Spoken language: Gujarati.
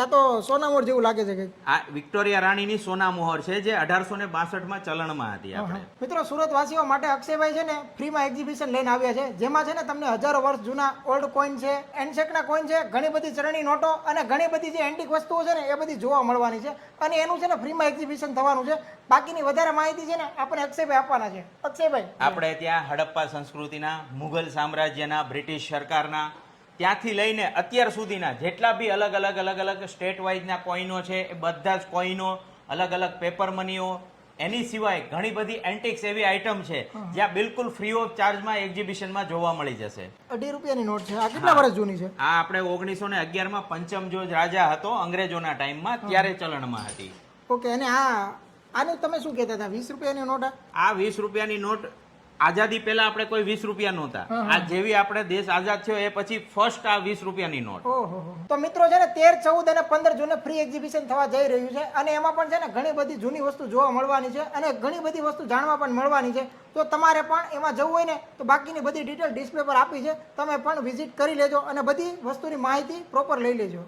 આ તો સોનામોર જેવું લાગે છે કે આ વિક્ટોરિયા રાણીની સોના મોહર છે જે 1862 માં ચલણમાં હતી. આપણે મિત્રો સુરતવાસીઓ માટે અક્ષયભાઈ છે ને ફ્રીમાં એક્ઝિબિશન લઈને આવ્યા છે, જેમાં છે ને તમને હજારો વર્ષ જૂના ઓલ્ડ કોઈન છે, એન્શેકના કોઈન છે, ઘણી બધી ચરણી નોટો અને ઘણી બધી જે એન્ટિક વસ્તુઓ છે ને એ બધી જોવા મળવાની છે અને એનું છે ને ફ્રીમાં એક્ઝિબિશન થવાનું છે. બાકીની વધારે માહિતી છે ને આપણે અક્ષયભાઈ આપવાના છે. અક્ષયભાઈ, આપણે ત્યાં હડપ્પા સંસ્કૃતિના, મુઘલ સામ્રાજ્યના, બ્રિટિશ સરકારના, ત્યાંથી લઈને અત્યાર સુધીના જેટલા બી અલગ અલગ સ્ટેટ વાઇઝના કોઈનો છે એ બધા જ કોઈનો, અલગ અલગ પેપર મનીઓ, એની સિવાય ઘણી બધી એન્ટિક્સ એવી આઇટમ છે જ્યાં બિલકુલ ફ્રી ઓફ ચાર્જમાં એક્ઝિબિશનમાં જોવા મળી જશે. 2.5 રૂપિયાની નોટ છે. આ કેટલા વર્ષ જૂની છે? આ આપણે 1911માં પંચમ જોજ રાજા હતો અંગ્રેજોના ટાઈમમાં, ત્યારે ચલણમાં હતી. ઓકે. અને આને તમે શું કહેતા હતા? 20 રૂપિયાની નોટ? આ 20 રૂપિયાની નોટ આઝાદી પહેલા આપણે કોઈ 20 રૂપિયા નહોતા. આ જેવી આપણે દેશ આઝાદ થયો એ પછી ફર્સ્ટ આ 20 રૂપિયાની નોટ. ઓહો. તો મિત્રો છે ને 13, 14 અને 15 જૂને ફ્રી એક્ઝિબિશન થવા જઈ રહ્યું છે અને એમાં પણ છે ને ઘણી બધી જૂની વસ્તુ જોવા મળવાની છે અને ઘણી બધી વસ્તુ જાણવા પણ મળવાની છે. તો તમારે પણ એમાં જવું હોય ને તો બાકીની બધી ડિટેલ ડિસ્પ્લે પર આપી છે, તમે પણ વિઝિટ કરી લેજો અને બધી વસ્તુની માહિતી પ્રોપર લઈ લેજો.